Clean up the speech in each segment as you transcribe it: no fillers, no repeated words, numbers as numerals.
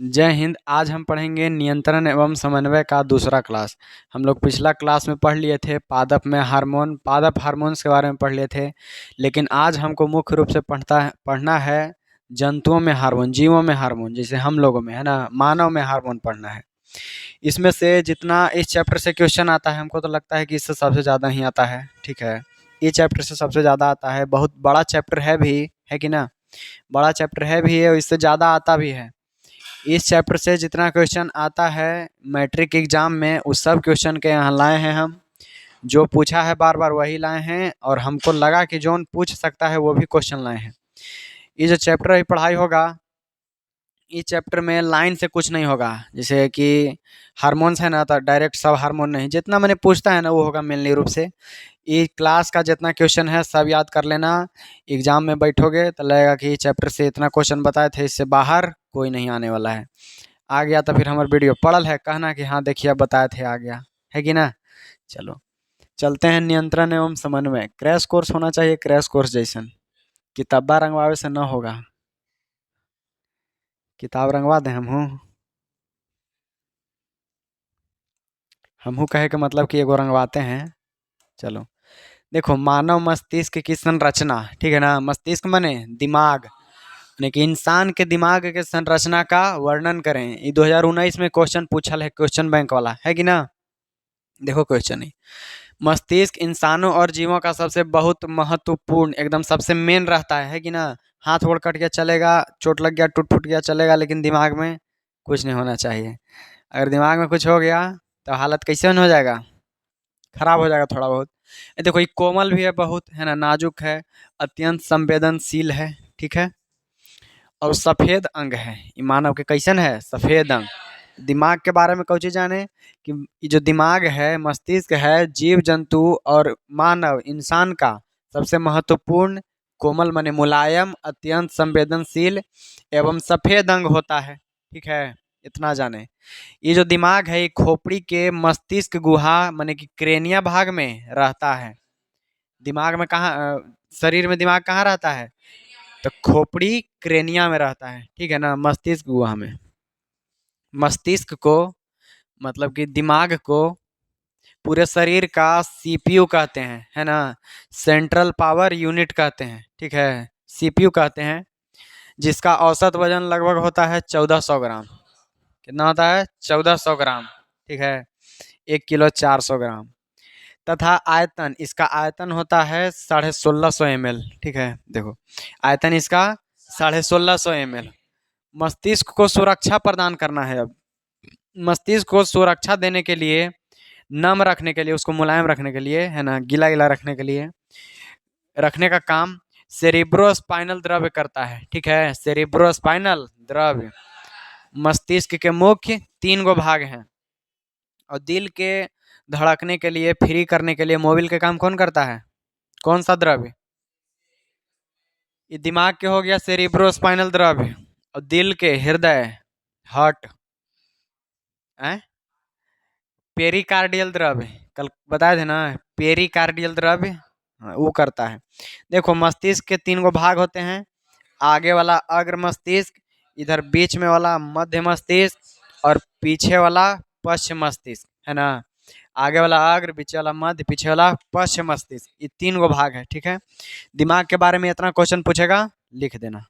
जय हिंद। आज हम पढ़ेंगे नियंत्रण एवं समन्वय का दूसरा क्लास। हम लोग पिछला क्लास में पढ़ लिए थे पादप में हार्मोन, पादप हार्मोन्स के बारे में पढ़ लिए थे। लेकिन आज हमको मुख्य रूप से पढ़ना है जंतुओं में हार्मोन, जीवों में हार्मोन, जैसे हम लोगों में है ना, मानव में हार्मोन पढ़ना है। इसमें से जितना इस चैप्टर से क्वेश्चन आता है, हमको तो लगता है कि इससे सबसे ज़्यादा ही आता है। ठीक है, ये चैप्टर से सबसे ज़्यादा आता है। बहुत बड़ा चैप्टर है भी, है कि ना, बड़ा चैप्टर है भी है और इससे ज़्यादा आता भी है। इस चैप्टर से जितना क्वेश्चन आता है मैट्रिक एग्जाम में, उस सब क्वेश्चन के यहाँ लाए हैं हम। जो पूछा है बार बार वही लाए हैं, और हमको लगा कि जो पूछ सकता है वो भी क्वेश्चन लाए हैं। ये जो चैप्टर है पढ़ाई होगा, इस चैप्टर में लाइन से कुछ नहीं होगा। जैसे कि हार्मोन्स है ना, तो डायरेक्ट सब हार्मोन नहीं, जितना मैंने पूछता है ना वो होगा मेनली रूप से। ये क्लास का जितना क्वेश्चन है सब याद कर लेना। एग्जाम में बैठोगे तो लगेगा कि चैप्टर से इतना क्वेश्चन बताए थे, इससे बाहर कोई नहीं आने वाला है। आ गया तो फिर हमारे वीडियो पढ़ल है, कहना कि हाँ देखिए बताए थे, आ गया है कि ना। चलो चलते हैं। नियंत्रण एवं समन्वय क्रैश कोर्स होना चाहिए, क्रैश कोर्स जैसन। किताबा रंगवावे से न होगा। किताब रंगवा दें हमहू कहे के मतलब कि एगो रंगवाते हैं। चलो देखो, मानव मस्तिष्क की संरचना, ठीक है ना। मस्तिष्क माने दिमाग, यानी कि इंसान के दिमाग के संरचना का वर्णन करें। ये 2019 में क्वेश्चन पूछल है, क्वेश्चन बैंक वाला, है कि ना। देखो क्वेश्चन ही, मस्तिष्क इंसानों और जीवों का सबसे बहुत महत्वपूर्ण, एकदम सबसे मेन रहता है कि ना। हाथ गोड़ कट गया चलेगा, चोट लग गया, टूट फूट गया चलेगा, लेकिन दिमाग में कुछ नहीं होना चाहिए। अगर दिमाग में कुछ हो गया तो हालत कैसे हो जाएगा, खराब हो जाएगा थोड़ा बहुत। ये देखो, ये कोमल भी है बहुत, है ना, नाजुक है, अत्यंत संवेदनशील है, ठीक है, और सफेद अंग है। ये मानव के कैसन है, सफेद अंग। दिमाग के बारे में कुछ जाने कि ये जो दिमाग है, मस्तिष्क है, जीव जंतु और मानव इंसान का सबसे महत्वपूर्ण, कोमल माने मुलायम, अत्यंत संवेदनशील एवं सफेद अंग होता है, ठीक है, इतना जाने। ये जो दिमाग है, ये खोपड़ी के मस्तिष्क गुहा माने कि क्रेनिया भाग में रहता है। दिमाग में कहाँ शरीर में दिमाग कहाँ रहता है, तो खोपड़ी क्रेनिया में रहता है, ठीक है ना, मस्तिष्क गुहा में। मस्तिष्क को, मतलब कि दिमाग को, पूरे शरीर का सीपीयू कहते हैं, है ना, सेंट्रल पावर यूनिट कहते हैं, ठीक है, सीपीयू कहते हैं। जिसका औसत वजन लगभग होता है 1400 ग्राम। कितना होता है, 1400 ग्राम, ठीक है, 1 किलो 400 ग्राम। तथा आयतन, इसका आयतन होता है 1650 ml, ठीक है। देखो आयतन इसका 1650 ml। मस्तिष्क को सुरक्षा प्रदान करना है। अब मस्तिष्क को सुरक्षा देने के लिए, नम रखने के लिए, उसको मुलायम रखने के लिए, है ना, गीला गीला रखने के लिए, रखने का काम सेरिब्रोस्पाइनल द्रव्य करता है, ठीक है। सेरिब्रोस्पाइनल द्रव्य। मस्तिष्क के मुख्य 3 गो भाग हैं, और दिल के धड़कने के लिए, फ्री करने के लिए, मोबिल के काम कौन करता है, कौन सा द्रव्य, ये दिमाग के हो गया सेरिब्रोस्पाइनल द्रव्य, और दिल के हृदय, हार्ट, पेरिकार्डियल द्रव्य, कल बताए थे ना, पेरिकार्डियल द्रव्य, हाँ, वो करता है। देखो मस्तिष्क के 3 गो भाग होते हैं। आगे वाला अग्र मस्तिष्क, इधर बीच में वाला मध्य मस्तिष्क, और पीछे वाला पश्चिम मस्तिष्क, है ना। आगे वाला अग्र, पीछे वाला मध्य, पीछे वाला पश्चिम मस्तिष्क, ये 3 गो भाग है, ठीक है। दिमाग के बारे में इतना क्वेश्चन पूछेगा, लिख देना।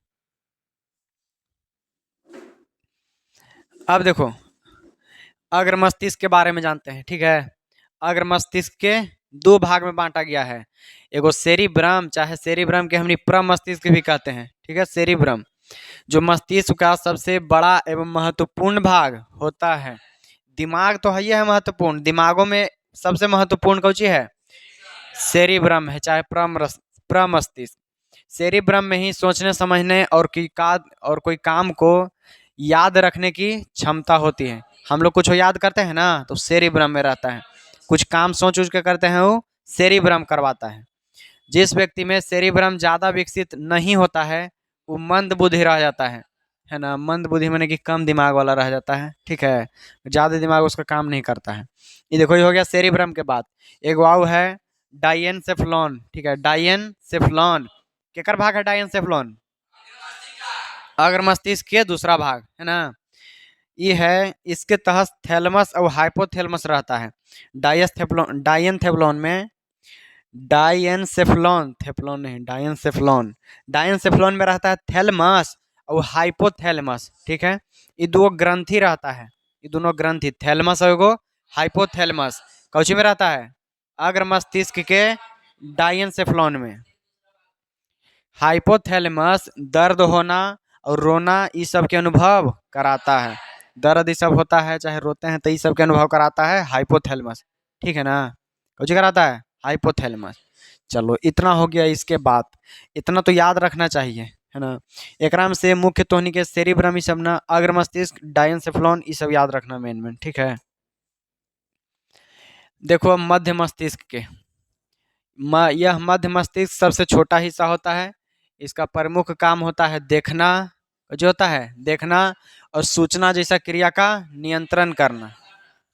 अब देखो अग्र मस्तिष्क के बारे में जानते हैं, ठीक है। अग्र मस्तिष्क के 2 भाग में बांटा गया है। एगो सेरिब्रम, चाहे सेरिब्रम के हमने प्रमस्तिष्क भी कहते हैं, ठीक है। सेरिब्रम जो मस्तिष्क का सबसे बड़ा एवं महत्वपूर्ण भाग होता है। दिमाग तो है ही है महत्वपूर्ण, दिमागों में सबसे महत्वपूर्ण कौन सी है, सेरिब्रम है, चाहे प्रमस्तिष्क। सेरिब्रम में ही सोचने समझने और कोई काम को याद रखने की क्षमता होती है। हम लोग कुछ याद करते हैं ना, तो सेरिब्रम में रहता है। कुछ काम सोच उच के करते हैं, वो सेरिब्रम करवाता है। जिस व्यक्ति में सेरिब्रम ज़्यादा विकसित नहीं होता है, वो मंद बुद्धि रह जाता है ना। मंद बुद्धि माने कि कम दिमाग वाला रह जाता है, ठीक है, ज़्यादा दिमाग उसका काम नहीं करता है। ये देखो, ये हो गया सेरिब्रम के बाद। एक वाव है डाइएनसेफ्लॉन, ठीक है, डाइएनसेफ्लॉन केकर भाग है, डाइएनसेफ्लॉन अग्र मस्तिष्क के दूसरा भाग, है ना। ये है, इसके तहत थैलेमस और हाइपोथैलेमस रहता है। डायनथेफ्लॉन में, डायनसेफ्लॉन, थेफ्लॉन नहीं, डायनसेफ्लॉन में रहता है थैलेमस और हाइपोथैलेमस, ठीक है। ये दो ग्रंथि रहता है, ये दोनों ग्रंथि थैलेमस और एगो हाइपोथैलेमस कौची में रहता है, अग्र मस्तिष्क के डायनसेफ्लॉन में। हाइपोथैलेमस दर्द होना और रोना ये सब के अनुभव कराता है। दर्द ये सब होता है, चाहे रोते हैं तो ये सब के अनुभव कराता है हाइपोथैलेमस, ठीक है ना। कुछ कराता है हाइपोथैलेमस। चलो इतना हो गया। इसके बाद इतना तो याद रखना चाहिए, है ना। एकराम से मुख्य तोहनी के सेरिब्रम ई सब ना, अग्र मस्तिष्क, डायनसेफ्लॉन ये सब याद रखना मेन मेन, ठीक है। देखो अब मध्य मस्तिष्क के, यह मध्य मस्तिष्क सबसे छोटा हिस्सा होता है। इसका प्रमुख काम होता है देखना, जो होता है देखना और सूचना जैसा क्रिया का नियंत्रण करना।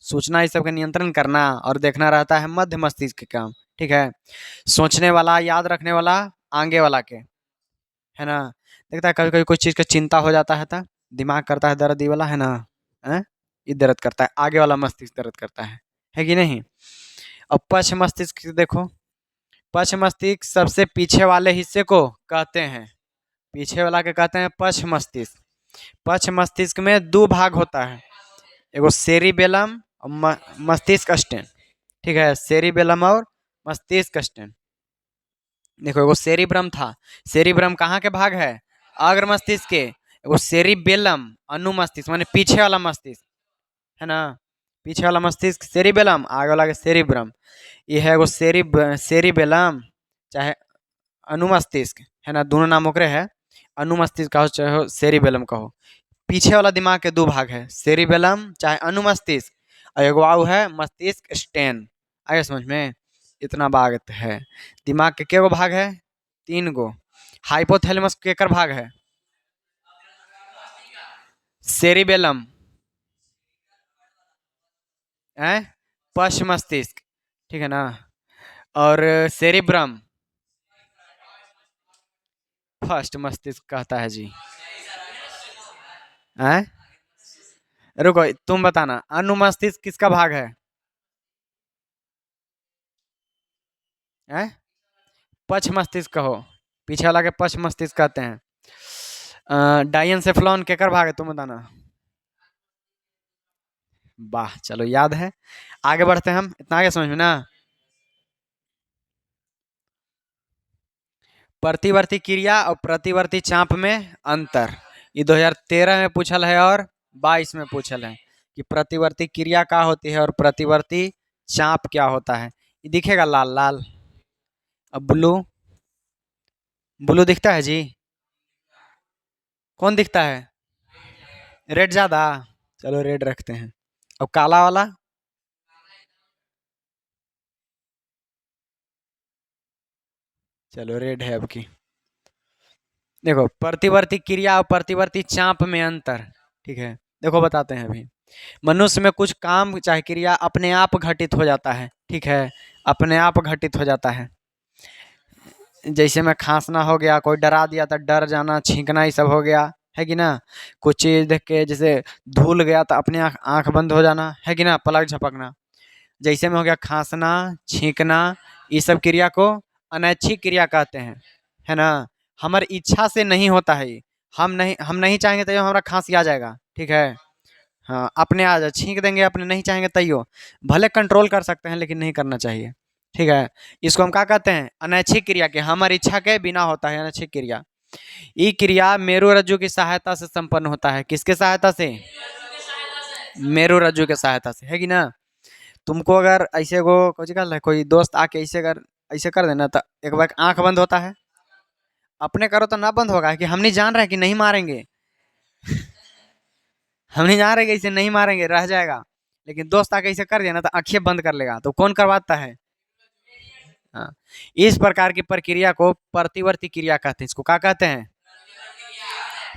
सूचना इस सब का नियंत्रण करना और देखना रहता है मध्य मस्तिष्क के काम, ठीक है। सोचने वाला, याद रखने वाला आगे वाला के, है ना। देखता है कभी कभी कोई चीज़ का चिंता हो जाता है तो दिमाग करता है दर्द, ये वाला है ना, है ये दर्द करता है, आगे वाला मस्तिष्क दर्द करता है कि नहीं। अब पश्च मस्तिष्क देखो, पश्च मस्तिष्क सबसे पीछे वाले हिस्से को कहते हैं, पीछे वाला के कहते हैं पश्च मस्तिष्क। पश्च मस्तिष्क में दो भाग होता है, एगो सेरिबेलम और मस्तिष्क स्टेन, ठीक है। सेरिबेलम और मस्तिष्क स्टेन। देखो एगो सेरिब्रम था, सेरिब्रम कहाँ के भाग है, अग्र मस्तिष्क के। एगो सेरिबेलम अनुमस्तिष्क माने पीछे वाला मस्तिष्क, है ना। पीछे वाला मस्तिष्क सेरिबेलम, आगे वाला के सेरिब्रम। ये है एगो सेरिबेलम चाहे अनुमस्तिष्क, है ना, दोनों नाम ओकरे है। अनुमस्तिष्क कहो चाहे सेरिबेलम कहो। पीछे वाला दिमाग के दो भाग है, सेरिबेलम चाहे अनुमस्तिष्क, और एगो आउ है मस्तिष्क स्टेन। आगे समझ में, इतना भाग है। दिमाग के गो भाग है, तीन गो। हाइपोथैलेमस केकर भाग है, सेरिबेलम है, पश्च मस्तिष्क, ठीक है ना। और सेरिब्रम फर्स्ट मस्तिष्क कहता है जी, है। रुको तुम बताना अनुमस्तिष्क किसका भाग है, हैं। पश्च मस्तिष्क कहो, पीछे वाला के पश्च मस्तिष्क कहते हैं। डायनसेफ्लॉन केकर भाग है तुम बताना। वाह चलो याद है। आगे बढ़ते हैं हम, इतना आगे समझ में ना। प्रतिवर्ती क्रिया और प्रतिवर्ती चाप में अंतर, ये 2013 में पूछल है और 22 में पूछल है कि प्रतिवर्ती क्रिया क्या होती है और प्रतिवर्ती चाप क्या होता है। ये दिखेगा लाल लाल। अब ब्लू, ब्लू दिखता है जी, कौन दिखता है, रेड ज्यादा, चलो रेड रखते हैं। अब काला वाला, चलो रेड है अब की। देखो प्रतिवर्ती क्रिया और प्रतिवर्ती चाप में अंतर, ठीक है। देखो बताते हैं अभी। मनुष्य में कुछ काम चाहे क्रिया अपने आप घटित हो जाता है, ठीक है, अपने आप घटित हो जाता है। जैसे में खांसना हो गया, कोई डरा दिया तो डर जाना, छींकना ये सब हो गया, है कि ना। कुछ चीज़ देख के जैसे धूल गया तो अपने आँख आँख बंद हो जाना, है कि ना, पलक झपकना। जैसे में हो गया खांसना, छींकना, ये सब क्रिया को अनैच्छिक क्रिया कहते हैं, है ना। हमारी इच्छा से नहीं होता है ये। हम नहीं चाहेंगे तो हमारा खांसी आ जाएगा, ठीक है। हाँ अपने आ जाए, छींक देंगे अपने, नहीं चाहेंगे तैयो। भले कंट्रोल कर सकते हैं लेकिन नहीं करना चाहिए, ठीक है। इसको हम क्या कहते हैं, अनैच्छिक क्रिया के, हमारी इच्छा के बिना होता है अनैच्छिक क्रिया। ये क्रिया मेरु रज्जु की सहायता से संपन्न होता है, किसके सहायता से, मेरु रज्जु के सहायता से, है कि ना। तुमको अगर ऐसे को कुछ कर कोई दोस्त आके ऐसे कर देना तो एक बार आंख बंद होता है, अपने करो तो ना बंद होगा कि हम नहीं जान रहे कि नहीं मारेंगे, हम नहीं जान रहे कि इसे नहीं मारेंगे रह जाएगा। लेकिन दोस्त आके इसे कर दिया ना तो आंखें बंद कर लेगा, तो कौन करवाता है। हाँ, इस प्रकार की प्रक्रिया को प्रतिवर्ती क्रिया कहते हैं। इसको क्या कहते हैं,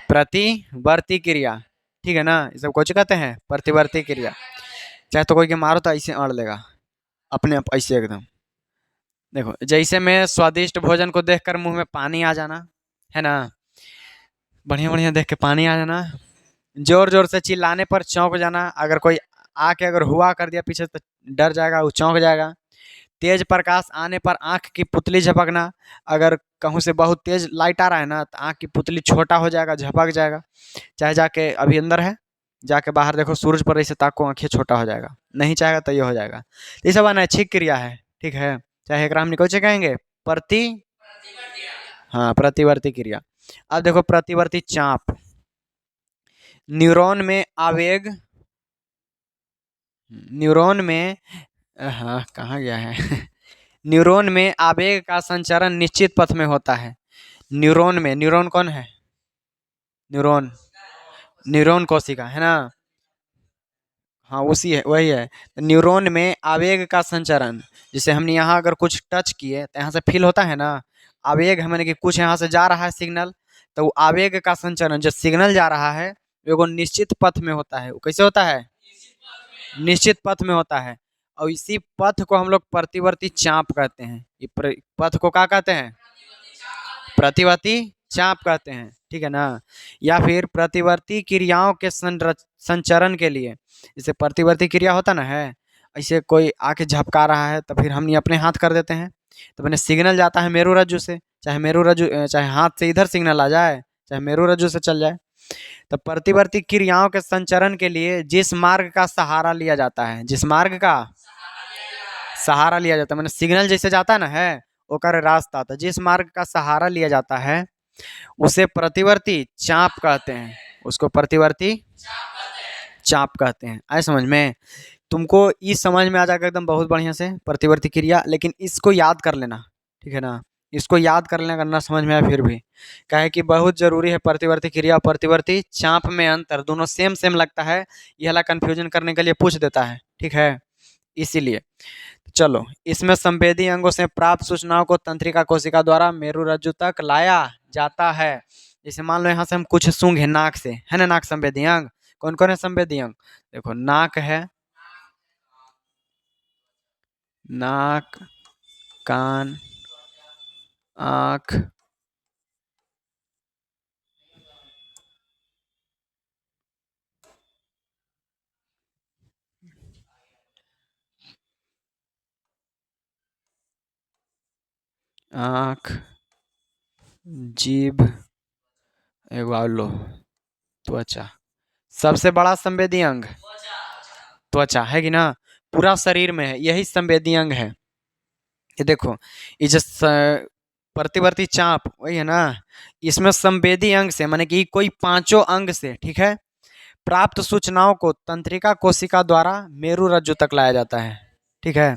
प्रतिवर्ती क्रिया, ठीक है ना। ये सब कुछ कहते हैं प्रतिवर्ती क्रिया। चाहे तो कोई के मारो तो ऐसे अड़ लेगा अपने आप ऐसे एकदम। देखो जैसे में स्वादिष्ट भोजन को देखकर मुंह में पानी आ जाना, है ना, बढ़िया बढ़िया देख के पानी आ जाना। जोर जोर से चिल्लाने पर चौंक जाना, अगर कोई आके अगर हुआ कर दिया पीछे तो डर जाएगा, वो चौंक जाएगा। तेज प्रकाश आने पर आंख की पुतली झपकना, अगर कहूँ से बहुत तेज लाइट आ रहा है ना तो आंख की पुतली छोटा हो जाएगा, झपक जाएगा। चाहे जाके अभी अंदर है, जाके बाहर देखो सूरज पर ऐसे ताको, आंखें छोटा हो जाएगा। नहीं चाहेगा तो ये हो जाएगा। तो ये सब अनैच्छिक क्रिया है, ठीक है। चाहे एकरा हम निकोचे कहेंगे प्रति, हाँ प्रतिवर्ती क्रिया। अब देखो प्रतिवर्ती चाप, न्यूरॉन में आवेग, न्यूरॉन में, हाँ कहाँ गया है न्यूरॉन में आवेग का संचरण निश्चित पथ में होता है। न्यूरॉन में, न्यूरॉन कौन है? न्यूरॉन, न्यूरॉन कोशिका है ना, हाँ उसी है, वही है। तो न्यूरॉन में आवेग का संचरण, जैसे हमने यहाँ अगर कुछ टच किए तो यहाँ से फील होता है ना, आवेग है मैंने कि कुछ यहाँ से जा रहा है सिग्नल, तो वो आवेग का संचरण, जो सिग्नल जा रहा है वो निश्चित पथ में होता है। वो कैसे होता है? निश्चित पथ में होता है। और इसी पथ को हम लोग प्रतिवर्ती चाप कहते हैं। ये पथ को क्या कहते हैं? प्रतिवर्ती चाप कहते हैं, ठीक है ना। या फिर प्रतिवर्ती क्रियाओं के संचरण के लिए, जैसे प्रतिवर्ती क्रिया होता ना है, ऐसे कोई आके झपका रहा है तो फिर हम अपने हाथ कर देते हैं, तो मैंने सिग्नल जाता है मेरू रज्जु से, चाहे मेरू रज्जु चाहे हाथ से इधर सिग्नल आ जाए, चाहे मेरू रज्जु से चल जाए। तो प्रतिवर्ती क्रियाओं के संचरण के लिए जिस मार्ग का सहारा लिया जाता है, जिस मार्ग का सहारा लिया जाता है, मैंने सिग्नल जैसे जाता है ना है ओकर रास्ता, तो जिस मार्ग का सहारा लिया जाता है उसे प्रतिवर्ती चाप कहते हैं। उसको प्रतिवर्ती चाप कहते हैं। आए समझ में? तुमको इस समझ में आ जाएगा एकदम बहुत बढ़िया से प्रतिवर्ती क्रिया, लेकिन इसको याद कर लेना, ठीक है ना। इसको याद कर लेना, करना समझ में आया फिर भी, क्या है कि बहुत जरूरी है। प्रतिवर्ती क्रिया और प्रतिवर्ती चाप में अंतर, दोनों सेम सेम लगता है, ये वाला कंफ्यूजन करने के लिए पूछ देता है, ठीक है, इसीलिए। चलो, इसमें संवेदी अंगों से प्राप्त सूचनाओं को तंत्रिका कोशिका द्वारा मेरुरज्जु तक लाया जाता है। जैसे मान लो यहाँ से हम कुछ सूंघे नाक से, है ना, नाक संवेदी अंग। कौन कौन है संवेदी अंग? देखो नाक है, नाक, कान, आँख, आँख, जीभ, एगो और लो त्वचा। सबसे बड़ा संवेदी अंग त्वचा है कि ना, पूरा शरीर में है, यही संवेदी अंग है। ये देखो, ये जो प्रतिवर्ती चाप वही है ना, इसमें संवेदी अंग से माने कि कोई पांचों अंग से, ठीक है, प्राप्त सूचनाओं को तंत्रिका कोशिका द्वारा मेरु रज्जु तक लाया जाता है, ठीक है।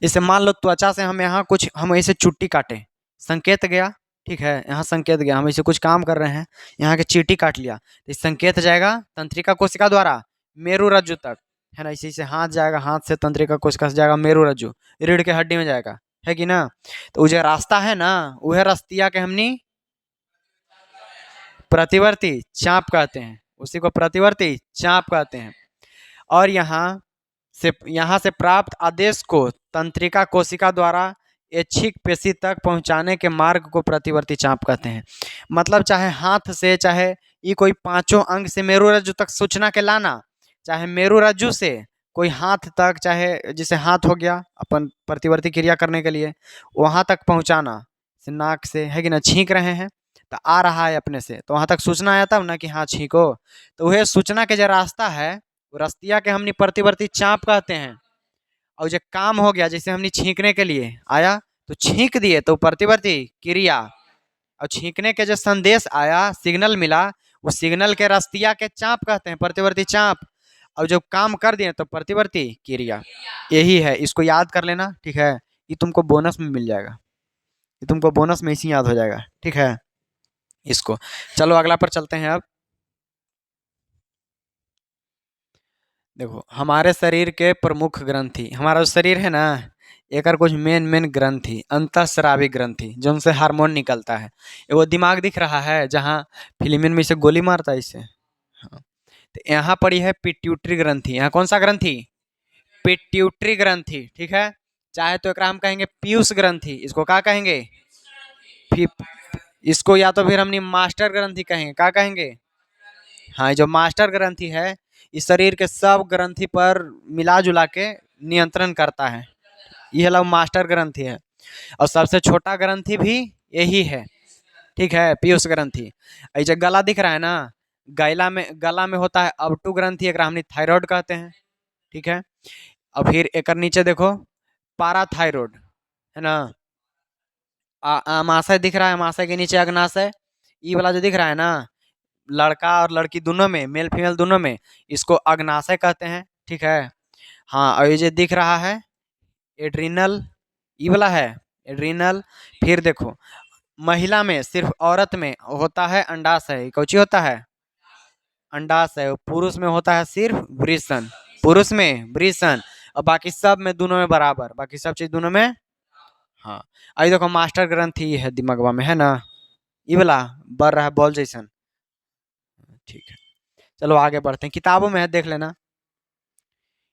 जैसे मान लो त्वचा से हम यहाँ कुछ, हम ऐसे चुट्टी काटे, संकेत गया, ठीक है, यहाँ संकेत गया, हम ऐसे कुछ काम कर रहे हैं, यहाँ के चींटी काट लिया, तो संकेत जाएगा तंत्रिका कोशिका द्वारा मेरु रज्जु तक, है ना। इसी से हाथ जाएगा, हाथ से तंत्रिका कोशिका से जाएगा मेरु रज्जु, रीढ़ के हड्डी में जाएगा, है कि ना। तो वो जो रास्ता है ना, वह रस्तिया के हमनी प्रतिवर्ती चाप कहते हैं, उसी को प्रतिवर्ती चाप कहते हैं। और यहाँ से प्राप्त आदेश को तंत्रिका कोशिका द्वारा ऐच्छिक पेशी तक पहुंचाने के मार्ग को प्रतिवर्ती चाप कहते हैं। मतलब चाहे हाथ से, चाहे ये कोई पांचों अंग से मेरु रज्जु तक सूचना के लाना, चाहे मेरु रज्जु से कोई हाथ तक, चाहे जैसे हाथ हो गया अपन प्रतिवर्ती क्रिया करने के लिए, वहां तक पहुंचाना, नाक से है कि ना, छींक रहे हैं तो आ रहा है अपने से, तो वहां तक सूचना आया तब ना कि हाँ छींको, तो वह सूचना के जो रास्ता है वो रस्तिया के हमने प्रतिवर्ती चाप कहते हैं। और जो काम हो गया, जैसे हमने छींकने के लिए आया तो छींक दिए, तो प्रतिवर्ती क्रिया। और छींकने के जो संदेश आया, सिग्नल मिला, वो सिग्नल के रस्तिया के चाप कहते हैं, प्रतिवर्ती चाप। और जो काम कर दिए तो प्रतिवर्ती क्रिया। यही है, इसको याद कर लेना, ठीक है। ये तुमको बोनस में मिल जाएगा, ये तुमको बोनस में इसी याद हो जाएगा, ठीक है। इसको, चलो अगला पर चलते हैं अब। देखो, हमारे शरीर के प्रमुख ग्रंथि, हमारा जो शरीर है ना, एक कुछ मेन मेन ग्रंथि, अंतःस्रावी ग्रंथि, जो उनसे हार्मोन निकलता है। वो दिमाग दिख रहा है जहाँ फिल्म में इसे गोली मारता है इसे, हाँ। तो यहाँ पड़ी है पिट्यूटरी ग्रंथि। यहाँ कौन सा ग्रंथि? पिट्यूटरी ग्रंथि, ठीक है। चाहे तो एक हम कहेंगे पीयूष ग्रंथि, इसको क्या कहेंगे? इसको या तो फिर हमने मास्टर ग्रंथि कहेंगे, क्या कहेंगे? हाँ, जो मास्टर ग्रंथि है इस शरीर के सब ग्रंथि पर मिला जुला के नियंत्रण करता है। यह लोग मास्टर ग्रंथि है। और सबसे छोटा ग्रंथि भी यही है, ठीक है, पीयूष ग्रंथि। ये जो गला दिख रहा है ना, गला में होता है अबटू ग्रंथि, एक हमने थायराइड कहते हैं, ठीक है। और फिर एक नीचे देखो पाराथायरॉयड, है ना। अमाशय दिख रहा है, अमाशय के नीचे अग्नाशय, ई वाला जो दिख रहा है ना, लड़का और लड़की दोनों में, मेल फीमेल दोनों में, इसको अग्नाशय कहते हैं, ठीक है। हाँ, और ये जो दिख रहा है एड्रिनल, ई वाला है एड्रिनल। फिर देखो महिला में, सिर्फ औरत में होता है अंडाशय, कौची होता है अंडाशय। पुरुष में होता है सिर्फ वृषण, पुरुष में वृषण, और बाकी सब में दोनों में बराबर, बाकी सब चीज दोनों में। हाँ, आई देखो मास्टर ग्रंथि है दिमागवा में, है ना, ये वाला बढ़ रहा है बॉल जैसन, ठीक है। चलो आगे बढ़ते हैं, किताबों में है देख लेना।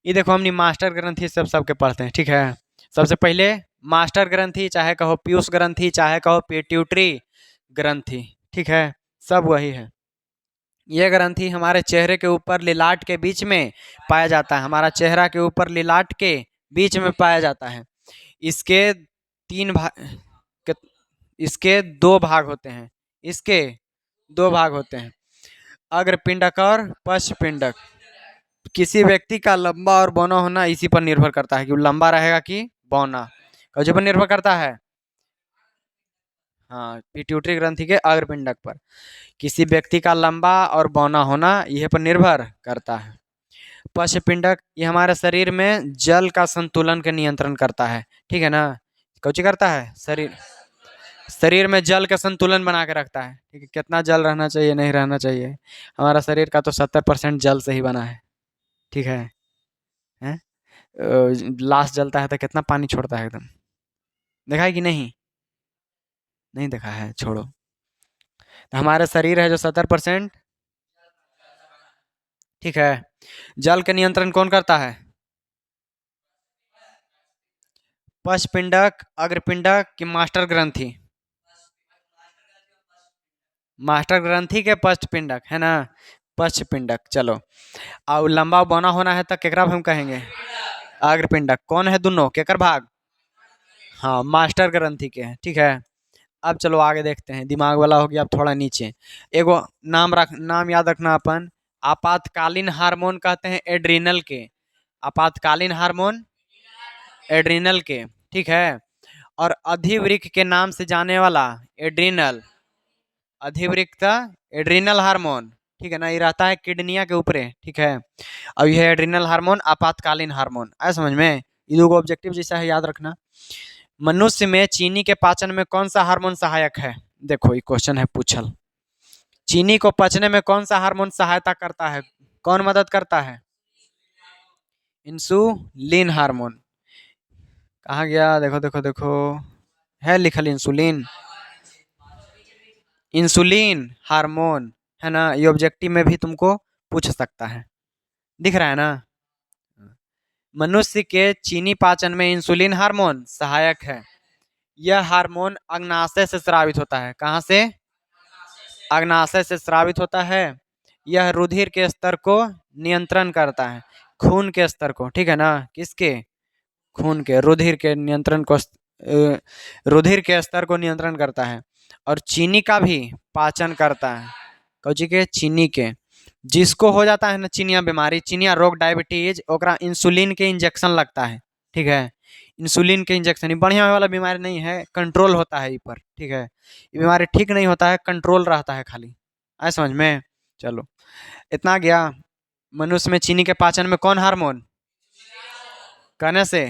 ये देखो हमने मास्टर ग्रंथि सब सबके पढ़ते हैं, ठीक है। सबसे पहले मास्टर ग्रंथि, चाहे कहो पीयूष ग्रंथि, चाहे कहो पिट्यूटरी ग्रंथि, ठीक है, सब वही है। यह ग्रंथि हमारे चेहरे के ऊपर लिलाट के बीच में पाया जाता है, हमारा चेहरा के ऊपर लिलाट के बीच में पाया जाता है। इसके तीन भाग, इसके दो भाग होते हैं, इसके दो भाग होते हैं, अग्रपिंडक और पश्चपिंडक। किसी व्यक्ति का लंबा और बौना होना इसी पर निर्भर करता है कि वो लंबा रहेगा कि बौना, कौन पर निर्भर करता है। हाँ, पिट्यूटरी ग्रंथि के अग्रपिंडक पर। किसी व्यक्ति का लंबा और बौना होना यह पर निर्भर करता है। पश्चपिंडक ये हमारे शरीर में जल का संतुलन का नियंत्रण करता है, ठीक है ना। कौची करता है, शरीर में जल का संतुलन बना के रखता है, ठीक है। कितना जल रहना चाहिए, नहीं रहना चाहिए, हमारा शरीर का तो 70% जल से ही बना है, ठीक है। हैं? लाश जलता है तो कितना पानी छोड़ता है एकदम, देखा है कि नहीं, नहीं देखा है, छोड़ो। तो हमारा शरीर है जो 70%, ठीक है। जल का नियंत्रण कौन करता है, पश्चपिंडक, अग्रपिंडक की मास्टर ग्रंथि, मास्टर ग्रंथि के पश्चपिंडक, है ना, पश्चपिंडक। चलो, और लंबा बौना होना है तो केकरा हम कहेंगे, अग्रपिंडक। कौन है दोनों, केकर भाग, हाँ, मास्टर ग्रंथि के हैं, ठीक है। अब चलो आगे देखते हैं, दिमाग वाला हो गया, अब थोड़ा नीचे। एगो नाम याद रखना अपन, आपातकालीन हार्मोन कहते हैं एड्रिनल के, आपातकालीन हार्मोन एड्रिनल के, ठीक है। और अधिवृक्क के नाम से जाने वाला एड्रिनल, अधिवृक्क का एड्रिनल हार्मोन, ठीक है ना, ये रहता है किडनिया के ऊपर, ठीक है। अब यह एड्रिनल हार्मोन आपातकालीन हार्मोन, आया समझ में, ये दो ऑब्जेक्टिव जैसा है, याद रखना। मनुष्य में चीनी के पाचन में कौन सा हार्मोन सहायक है, देखो ये क्वेश्चन है पूछल, चीनी को पचने में कौन सा हार्मोन सहायता करता है, कौन मदद करता है, इंसुलिन हार्मोन। कहाँ गया, देखो देखो देखो, है लिखल इंसुलिन, इंसुलिन हार्मोन, है ना। ये ऑब्जेक्टिव में भी तुमको पूछ सकता है, दिख रहा है ना। मनुष्य के चीनी पाचन में इंसुलिन हार्मोन सहायक है। यह हार्मोन अग्नाशय से स्रावित होता है, कहाँ से, अग्नाशय से स्रावित होता है। यह रुधिर के स्तर को नियंत्रण करता है, खून के स्तर को, ठीक है ना, किसके, खून के, रुधिर के नियंत्रण को, रुधिर के स्तर को नियंत्रण करता है। और चीनी का भी पाचन करता है, कौची के, चीनी के। जिसको हो जाता है ना चीनिया बीमारी, चीनिया रोग, डायबिटीज, ओकरा इंसुलिन के इंजेक्शन लगता है, ठीक है। इंसुलिन के इंजेक्शन, ये बढ़िया वाला बीमारी नहीं है, कंट्रोल होता है ये पर, ठीक है। ये बीमारी ठीक नहीं होता है, कंट्रोल रहता है खाली, आए समझ में। चलो इतना गया। मनुष्य में चीनी के पाचन में कौन हार्मोन, कहने से,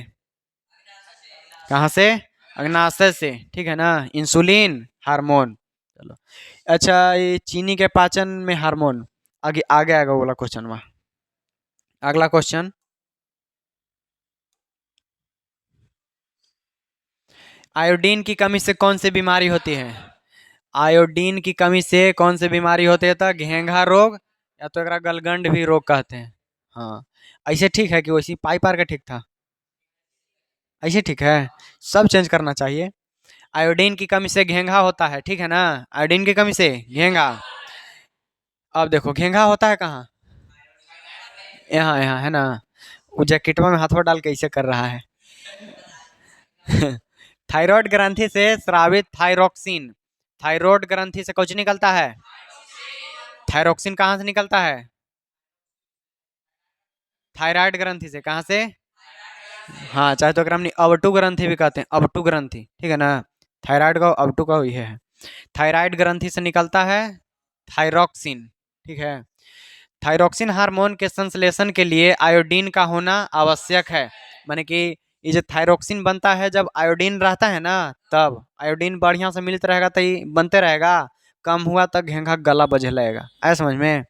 कहाँ से, अग्नाशय से, ठीक है ना, इंसुलिन हार्मोन। चलो, अच्छा, ये चीनी के पाचन में हार्मोन, आगे आगे आगे बोला क्वेश्चन में, अगला क्वेश्चन, आयोडीन की कमी से कौन सी बीमारी होती है, आयोडीन की कमी से कौन सी बीमारी होती है, तो घेंघा रोग, या तो एकरा गलगंड भी रोग कहते हैं। हाँ, ऐसे ठीक है कि वैसी पाई पार का ठीक था, ऐसे ठीक है, सब चेंज करना चाहिए। आयोडीन की कमी से घेंघा होता है, ठीक है ना, आयोडीन की कमी से घेंघा। अब देखो घेंघा होता है कहाँ? यहाँ यहाँ है ना। वो जैकेटवा में हाथवा डाल के ऐसे कर रहा है। थायराइड ग्रंथि से स्रावित थायरोक्सिन, थायराइड ग्रंथि से कुछ निकलता है। थायरोक्सिन कहाँ से निकलता है? थायराइड ग्रंथि से। कहाँ से? हाँ, चाहे तो अगर हमने अवटु ग्रंथि भी कहते हैं, अवटु ग्रंथि, ठीक है ना। थायराइड का अवटु का वही है। थायराइड ग्रंथि से निकलता है थायरोक्सिन, ठीक है। थायरोक्सिन हार्मोन के संश्लेषण के लिए आयोडीन का होना आवश्यक है। माने कि ये जो थायरोक्सिन बनता है जब आयोडीन रहता है ना, तब आयोडीन बढ़िया से मिलता रहेगा तो ये बनते रहेगा। कम हुआ तो घेंघा गला बजे लगेगा। आया समझ में?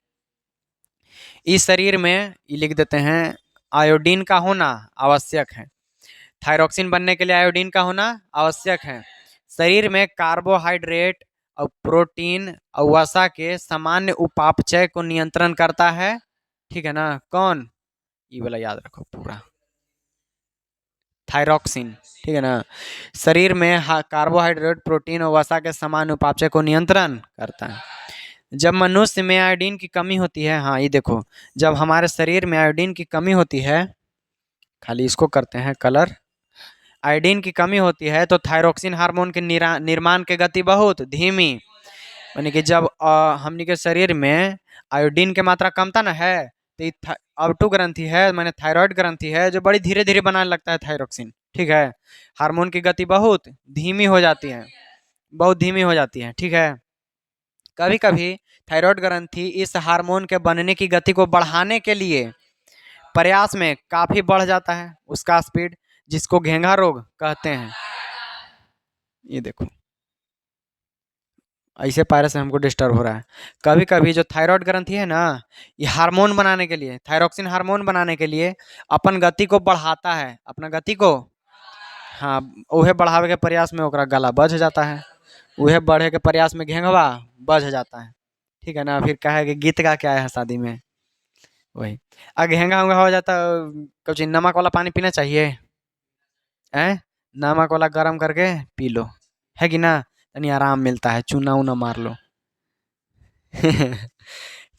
इस शरीर में ये लिख देते हैं आयोडीन का होना आवश्यक है। थायरोक्सिन बनने के लिए आयोडीन का होना आवश्यक है। शरीर में कार्बोहाइड्रेट और प्रोटीन और वसा के सामान्य उपापचय को नियंत्रण करता है, ठीक है ना। कौन? ये वाला याद रखो पूरा, थायरोक्सिन, ठीक है ना। शरीर में कार्बोहाइड्रेट प्रोटीन और वसा के समान उपापचय को नियंत्रण करता है। जब मनुष्य में आयोडीन की कमी होती है, हाँ ये देखो, जब हमारे शरीर में आयोडीन की कमी होती है, खाली इसको करते हैं कलर। आयोडीन की कमी होती है तो थायरोक्सिन हार्मोन के निर्माण की गति बहुत धीमी। यानी कि जब हमनी के शरीर में आयोडीन की मात्रा कमता ना है, तो अवटु ग्रंथि है, मैंने थायराइड ग्रंथि है, जो बड़ी धीरे धीरे बनाने लगता है थायरोक्सिन, ठीक है। हार्मोन की गति बहुत धीमी हो जाती है, बहुत धीमी हो जाती है, ठीक है। कभी कभी थायराइड ग्रंथि इस हार्मोन के बनने की गति को बढ़ाने के लिए प्रयास में काफी बढ़ जाता है उसका स्पीड, जिसको घेंघा रोग कहते हैं। ये देखो ऐसे पायरे से हमको डिस्टर्ब हो रहा है। कभी कभी जो थायराइड ग्रंथि है ना, ये हार्मोन बनाने के लिए, थायरोक्सिन हार्मोन बनाने के लिए अपन गति को बढ़ाता है, अपना गति को। हाँ, उहे बढ़ावे के प्रयास में ओकरा गला बज जाता है, उहे बढ़े के प्रयास में घेंघवा बज जाता है, ठीक है ना। फिर कहे कि गीत गा के आया है शादी में, वही। अब घेंघा उंगा हो जाता, कुछ नमक वाला पानी पीना चाहिए, है। नमक वाला गर्म करके पी लो, है कि ना। तनी आराम मिलता है, चूना ऊना मार लो।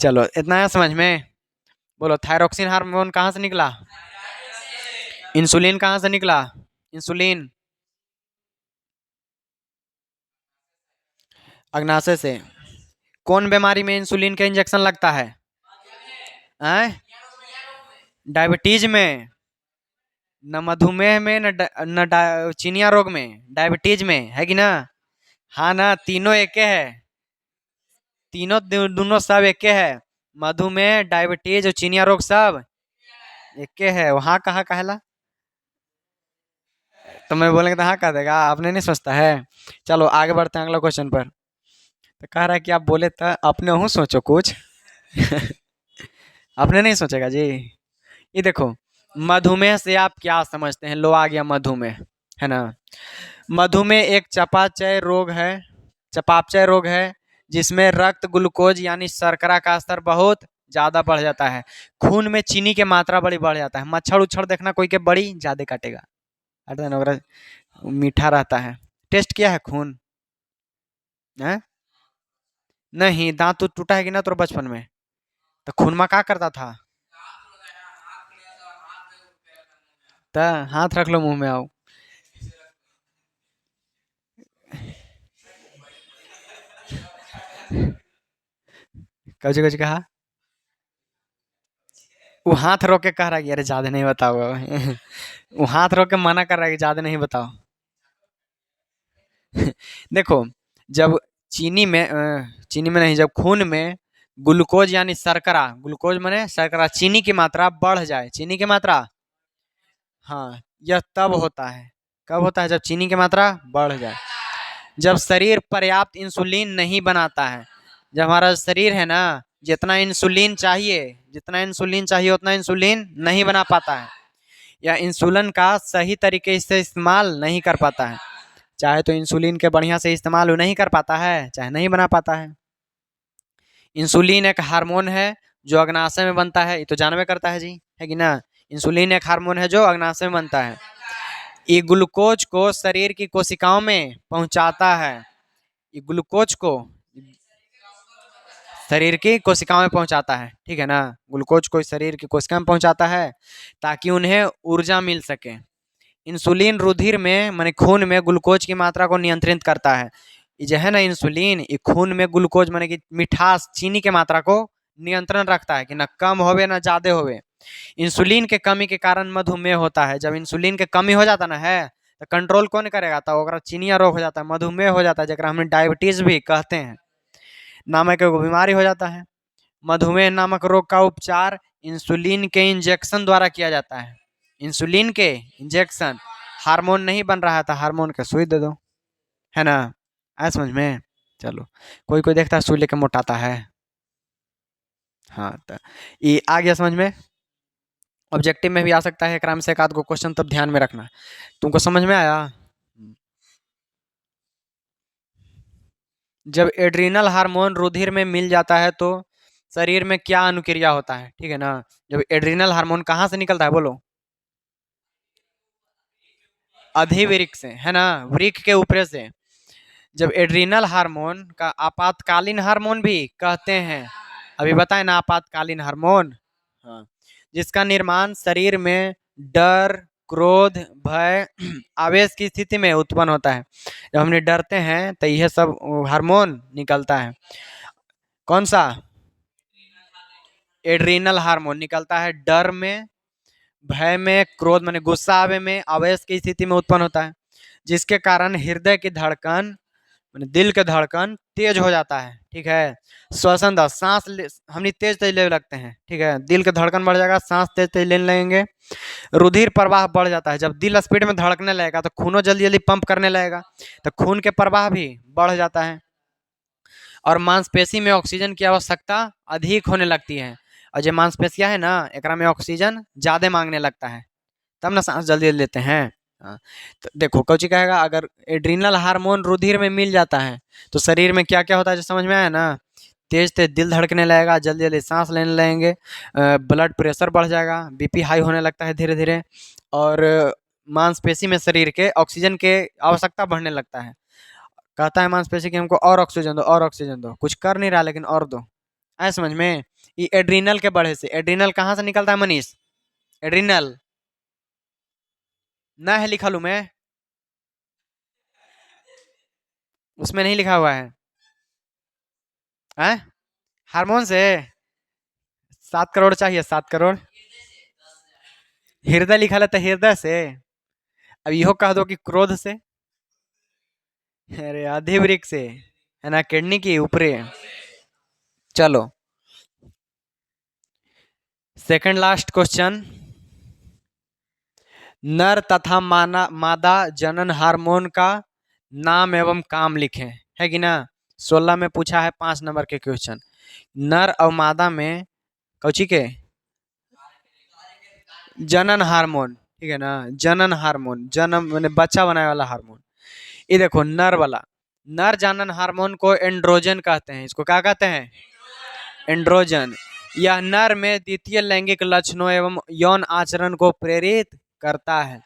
चलो इतना है समझ में। बोलो थायरोक्सिन हार्मोन कहाँ से निकला? इंसुलिन कहाँ से निकला? इंसुलिन अग्नाशय से। कौन बीमारी में इंसुलिन का इंजेक्शन लगता है? डायबिटीज में, न मधुमेह में, न चिनिया रोग में, डायबिटीज में, है कि ना। हाँ ना, तीनों एक है, तीनों दोनों सब एक है। मधुमेह, डायबिटीज और चिनिया रोग सब एक है। वहाँ कहाँ कहला? तो मैं बोलेंगे तो हाँ कह देगा, आपने नहीं सोचता है। चलो आगे बढ़ते हैं अगला क्वेश्चन पर। तो कह रहा है कि आप बोले तो अपने हूँ सोचो कुछ। आपने नहीं सोचेगा जी। ये देखो, मधुमेह से आप क्या समझते हैं? लो आ गया मधुमेह, है ना। मधुमेह एक चयापचय रोग है, चयापचय रोग है, जिसमें रक्त ग्लूकोज यानी शर्करा का स्तर बहुत ज्यादा बढ़ जाता है। खून में चीनी की मात्रा बड़ी बढ़ जाता है। मच्छर उच्छर देखना कोई के बड़ी ज्यादा काटेगा, मीठा रहता है। टेस्ट किया है खून? है? नहीं, दांत टूटा है कि ना तो बचपन में? तो खून में क्या करता था? तो हाथ रख लो मुंह में, आओ। कौन कुछ कहा? वो हाथ रोक के कह रहा है कि अरे ज्यादा नहीं बताओ। वो हाथ रोक के मना कर रहा है कि ज्यादा नहीं बताओ। देखो, जब चीनी में नहीं, जब खून में ग्लूकोज यानी शर्करा, ग्लूकोज माने शर्करा, चीनी की मात्रा बढ़ जाए, चीनी की मात्रा, हाँ, यह तब होता है। कब होता है? जब चीनी की मात्रा बढ़ जाए, जब शरीर पर्याप्त इंसुलिन नहीं बनाता है। जब हमारा शरीर है ना, जितना इंसुलिन चाहिए, जितना इंसुलिन चाहिए उतना इंसुलिन नहीं बना पाता है, या इंसुलिन का सही तरीके से इस्तेमाल नहीं कर पाता है। चाहे तो इंसुलिन के बढ़िया से इस्तेमाल वो नहीं कर पाता है, चाहे नहीं बना पाता है। इंसुलिन एक हार्मोन है जो अग्नाशय में बनता है, ये तो जानवे करता है जी, है कि ना। इंसुलिन एक हार्मोन है जो अग्नाशय में बनता है। ये ग्लूकोज को शरीर की कोशिकाओं में पहुंचाता है। ये ग्लूकोज को शरीर की कोशिकाओं में पहुंचाता है, ठीक है ना। ग्लूकोज को शरीर की कोशिका में पहुंचाता है ताकि उन्हें ऊर्जा मिल सके। इंसुलिन रुधिर में माने खून में ग्लूकोज की मात्रा को नियंत्रित करता है। ये जो है ना इंसुलिन, ये खून में ग्लूकोज माने कि मिठास चीनी के मात्रा को नियंत्रण रखता है कि ना कम होवे ना ज्यादा होवे। इंसुलिन के कमी के कारण मधुमेह होता है। जब इंसुलिन के कमी हो जाता ना है तो कंट्रोल कौन करेगा, तो ओकरा चीनिया रोग हो जाता है, मधुमेह हो जाता है, जरा हमने डायबिटीज भी कहते हैं नामक एगो बीमारी हो जाता है। मधुमेह नामक रोग का उपचार इंसुलिन के इंजेक्शन द्वारा किया जाता है। इंसुलिन के इंजेक्शन, हार्मोन नहीं बन रहा था, हार्मोन के सुई दे दो, है ना। आया समझ में। चलो, कोई कोई देखता है सुई लेके मोटाता है। हाँ, तो ये आ गया समझ में। ऑब्जेक्टिव में भी आ सकता है, एक से एक आध गो क्वेश्चन, तब ध्यान में रखना। तुमको समझ में आया। जब एड्रीनल हार्मोन रुधिर में मिल जाता है तो शरीर में क्या अनुक्रिया होता है, ठीक है ना। जब एड्रीनल हार्मोन कहाँ से निकलता है बोलो, अधिवृक्क से, है ना, वृक्क के ऊपर से। जब एड्रीनल हार्मोन का आपातकालीन हार्मोन भी कहते हैं, अभी बताए ना आपातकालीन हार्मोन, हाँ, जिसका निर्माण शरीर में डर, क्रोध, भय, आवेश की स्थिति में उत्पन्न होता है। जब हमने डरते हैं तो यह सब हार्मोन निकलता है। कौन सा, एड्रीनल हार्मोन निकलता है डर में, भय में, क्रोध माने गुस्सा आवे में, आवेश की स्थिति में उत्पन्न होता है, जिसके कारण हृदय की धड़कन माने दिल के धड़कन तेज हो जाता है, ठीक है। श्वसन दर, सांस हम तेज तेज लेने लगते हैं, ठीक है, दिल के धड़कन बढ़ जाएगा, सांस तेज तेज लेने लगेंगे। रुधिर प्रवाह बढ़ जाता है, जब दिल स्पीड में धड़कने लगेगा तो खूनो जल्दी जल्दी पंप करने लगेगा, तो खून के प्रवाह भी बढ़ जाता है। और मांसपेशी में ऑक्सीजन की आवश्यकता अधिक होने लगती है, और जो मांसपेशियां है ना एकरा में ऑक्सीजन ज्यादा मांगने लगता है, तब ना सांस जल्दी लेते हैं। हाँ, तो देखो कौची कहेगा, अगर एड्रीनल हार्मोन रुधिर में मिल जाता है तो शरीर में क्या क्या होता है जो समझ में आया ना। तेज तेज दिल धड़कने लगेगा, जल्दी जल्दी सांस लेने लगेंगे, ब्लड प्रेशर बढ़ जाएगा, बीपी हाई होने लगता है धीरे धीरे, और मांसपेशी में शरीर के ऑक्सीजन के आवश्यकता बढ़ने लगता है। कहता है मांसपेशी कि हमको और ऑक्सीजन दो, और ऑक्सीजन दो, कुछ कर नहीं रहा लेकिन और दो। आए समझ में। ये एड्रीनल के बढ़े से, एड्रीनल कहाँ से निकलता है मनीष, एड्रीनल ना है लिखा लू मैं, उसमें नहीं लिखा हुआ है। हार्मोन से 7 करोड़ चाहिए, 7 करोड़। हृदय लिखा रहता है, हृदय से। अब यो कह दो कि क्रोध से, अरे अधिवृक्क से, है ना, किडनी की ऊपरी। चलो, सेकंड लास्ट क्वेश्चन। नर तथा मादा जनन हार्मोन का नाम एवं काम लिखें, है कि ना। 16 में पूछा है 5 नंबर के क्वेश्चन। नर और मादा में कौची के जनन हार्मोन, ठीक है ना, जनन हार्मोन, जन्म मैंने बच्चा बनाने वाला हार्मोन। ये देखो नर वाला, नर जनन हार्मोन को एंड्रोजन कहते हैं। इसको क्या कहते हैं, एंड्रोजन। यह नर में द्वितीय लैंगिक लक्षणों एवं यौन आचरण को प्रेरित करता है।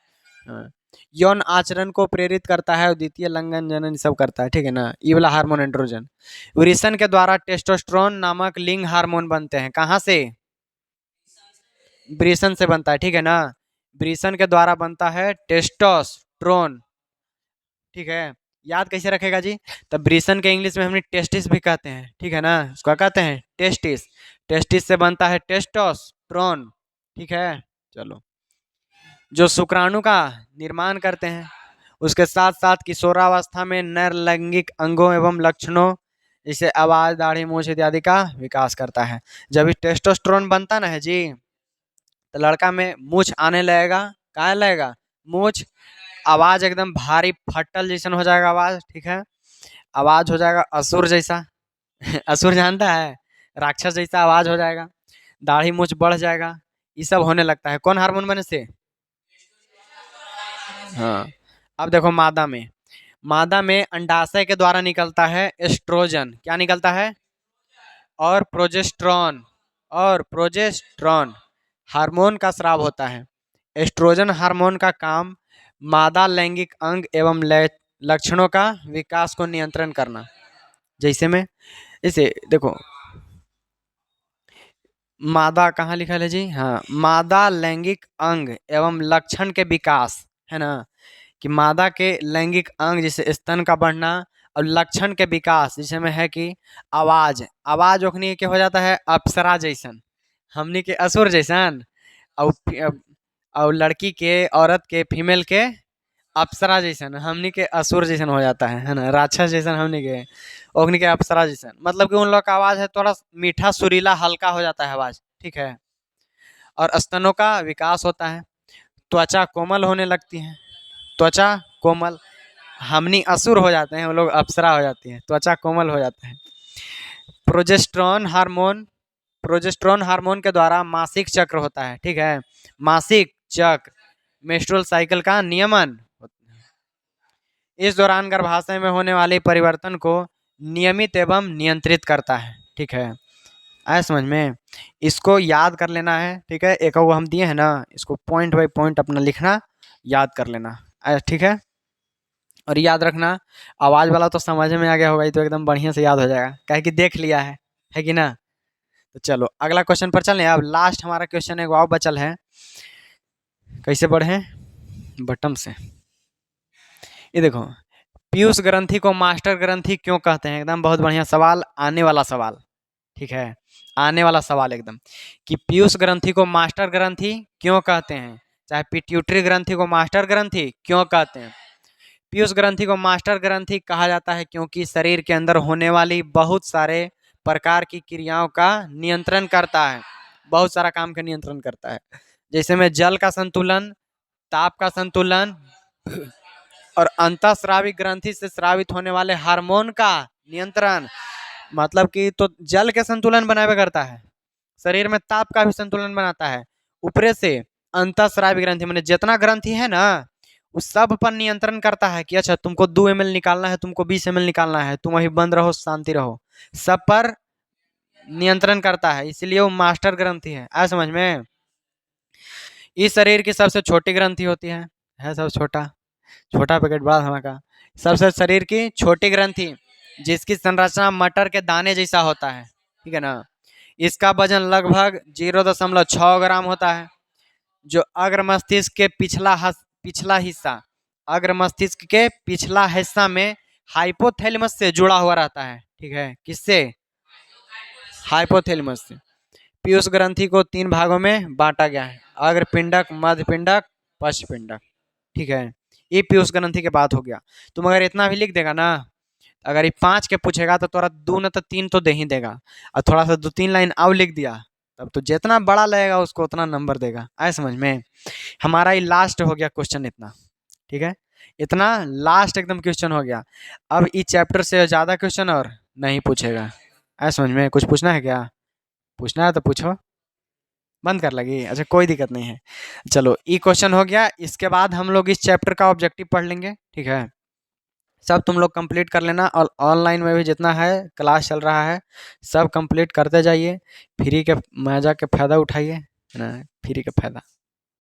हाँ, यौन आचरण को प्रेरित करता है और द्वितीय लंगन जनन सब करता है, ठीक है ना। ये वाला हार्मोन एंड्रोजन। वृषण के द्वारा टेस्टोस्टेरोन नामक लिंग हार्मोन बनते हैं, कहाँ से, वृषण से बनता है, ठीक है ना। वृषण के द्वारा बनता है टेस्टोस्टेरोन, ठीक है। याद कैसे रखेगा जी, तब वृषण के इंग्लिश में हमने टेस्टिस भी कहते हैं, ठीक है ना, उसको कहते हैं टेस्टिस। टेस्टिस से बनता है टेस्टोस्टेरोन, ठीक है। चलो, जो शुक्राणु का निर्माण करते हैं, उसके साथ साथ किशोरावस्था में नर लैंगिक अंगों एवं लक्षणों जैसे आवाज, दाढ़ी, मूछ इत्यादि का विकास करता है। जब भी टेस्टोस्टेरोन बनता ना है जी, तो लड़का में मूछ आने लगेगा, कहाँ लगेगा, मूछ, आवाज एकदम भारी फटल जैसन हो जाएगा आवाज, ठीक है। आवाज हो जाएगा असुर जैसा असुर जानता है, राक्षस जैसा आवाज हो जाएगा, दाढ़ी मूछ बढ़ जाएगा, ये सब होने लगता है कौन हार्मोन बने से। हाँ, अब देखो मादा में, मादा में अंडाशय के द्वारा निकलता है एस्ट्रोजन, क्या निकलता है, और प्रोजेस्ट्रॉन, और प्रोजेस्ट्रॉन हार्मोन का स्राव होता है। एस्ट्रोजन हार्मोन का काम मादा लैंगिक अंग एवं लक्षणों का विकास को नियंत्रण करना। जैसे में, इसे देखो, मादा कहाँ लिखा है जी? हाँ, मादा लैंगिक अंग एवं लक्षण के विकास, है ना, कि मादा के लैंगिक अंग जैसे स्तन का बढ़ना और लक्षण के विकास जिसमें है कि आवाज आवाज ओखनी के हो जाता है अप्सरा जैसन, हमनी के असुर जैसन, और और लड़की के औरत के फीमेल के अप्सरा जैसन, हमनी के असुर जैसन हो जाता है ना, राक्षस जैसन हमनी के, ओखनी के अप्सरा जैसन, मतलब कि उन लोग का आवाज है थोड़ा मीठा सुरीला हल्का हो जाता है आवाज, ठीक है। और स्तनों का विकास होता है, त्वचा कोमल होने लगती है, त्वचा कोमल, हमनी असुर हो जाते हैं, वो लोग अप्सरा हो जाती है, त्वचा कोमल हो जाता है। प्रोजेस्टेरॉन हार्मोन, प्रोजेस्टेरॉन हार्मोन के द्वारा मासिक चक्र होता है, ठीक है, मासिक चक्र, मेंस्ट्रुअल साइकिल का नियमन। इस दौरान गर्भाशय में होने वाले परिवर्तन को नियमित एवं नियंत्रित करता है, ठीक है। आया समझ में? इसको याद कर लेना है, ठीक है, एक वो हम दिए हैं ना, इसको पॉइंट बाय पॉइंट अपना लिखना, याद कर लेना, ठीक है। और याद रखना, आवाज वाला तो समझ में आ गया होगा, ये तो एकदम बढ़िया से याद हो जाएगा, काहे कि देख लिया है कि ना। तो चलो अगला क्वेश्चन पर चलें। अब लास्ट हमारा क्वेश्चन एक और बचल है, कैसे बढ़े बटन से। ये देखो, पीयूष ग्रंथि को मास्टर ग्रंथि क्यों कहते हैं? एकदम बहुत बढ़िया सवाल, आने वाला सवाल, ठीक है, आने वाला सवाल एकदम, कि पीयूष ग्रंथि को मास्टर ग्रंथि क्यों कहते हैं, चाहे पिट्यूटरी ग्रंथि को मास्टर ग्रंथि क्यों कहते हैं? पीयूष ग्रंथि को मास्टर ग्रंथि कहा जाता है क्योंकि शरीर के अंदर होने वाली बहुत सारे प्रकार की क्रियाओं का नियंत्रण करता है, बहुत सारा काम का नियंत्रण करता है, जैसे में जल का संतुलन, ताप का संतुलन, और अंतःस्रावी ग्रंथि से स्रावित होने वाले हार्मोन का नियंत्रण, मतलब कि तो जल के संतुलन बनाए करता है, शरीर में ताप का भी संतुलन बनाता है, ऊपरे से अंतःस्रावी ग्रंथि मैंने जितना ग्रंथि है ना उस सब पर नियंत्रण करता है कि अच्छा तुमको 2 ml निकालना है, तुमको 20 ml निकालना है, तुम वही बंद रहो, शांति रहो, सब पर नियंत्रण करता है, इसलिए वो मास्टर ग्रंथि है। आ समझ में? इस शरीर की सबसे छोटी ग्रंथि होती है सब छोटा, छोटा पैकेट बड़ा धमाका, सबसे शरीर की छोटी ग्रंथि जिसकी संरचना मटर के दाने जैसा होता है, ठीक है ना, इसका वजन लगभग 0.6 ग्राम होता है, जो अग्र मस्तिष्क के पिछला हिस्सा, अग्र मस्तिष्क के पिछला हिस्सा में हाइपोथैलेमस से जुड़ा हुआ रहता है, ठीक है, किससे? हाइपोथैलेमस से। पीयूष ग्रंथि को 3 भागों में बांटा गया है, अग्रपिंडक, मध्यपिंडक, पश्चपिंडक, ठीक है। ये पीयूष ग्रंथि के बात हो गया। तुम अगर इतना भी लिख देगा ना, अगर ये 5 के पूछेगा तो थोड़ा 2 न तो 3 तो दे ही देगा, और थोड़ा सा 2-3 लाइन और लिख दिया तब तो जितना बड़ा लगेगा उसको उतना नंबर देगा। आए समझ में? हमारा ये लास्ट हो गया क्वेश्चन इतना, ठीक है, इतना लास्ट एकदम क्वेश्चन हो गया। अब इस चैप्टर से ज़्यादा क्वेश्चन और नहीं पूछेगा। आए समझ में? कुछ पूछना है क्या? पूछना है तो पूछो, बंद कर लगी? अच्छा कोई दिक्कत नहीं है। चलो ये क्वेश्चन हो गया, इसके बाद हम लोग इस चैप्टर का ऑब्जेक्टिव पढ़ लेंगे, ठीक है। सब तुम लोग कंप्लीट कर लेना, और ऑनलाइन में भी जितना है क्लास चल रहा है सब कंप्लीट करते जाइए, फ्री के मजा के फ़ायदा उठाइए, है ना, फ्री का फ़ायदा।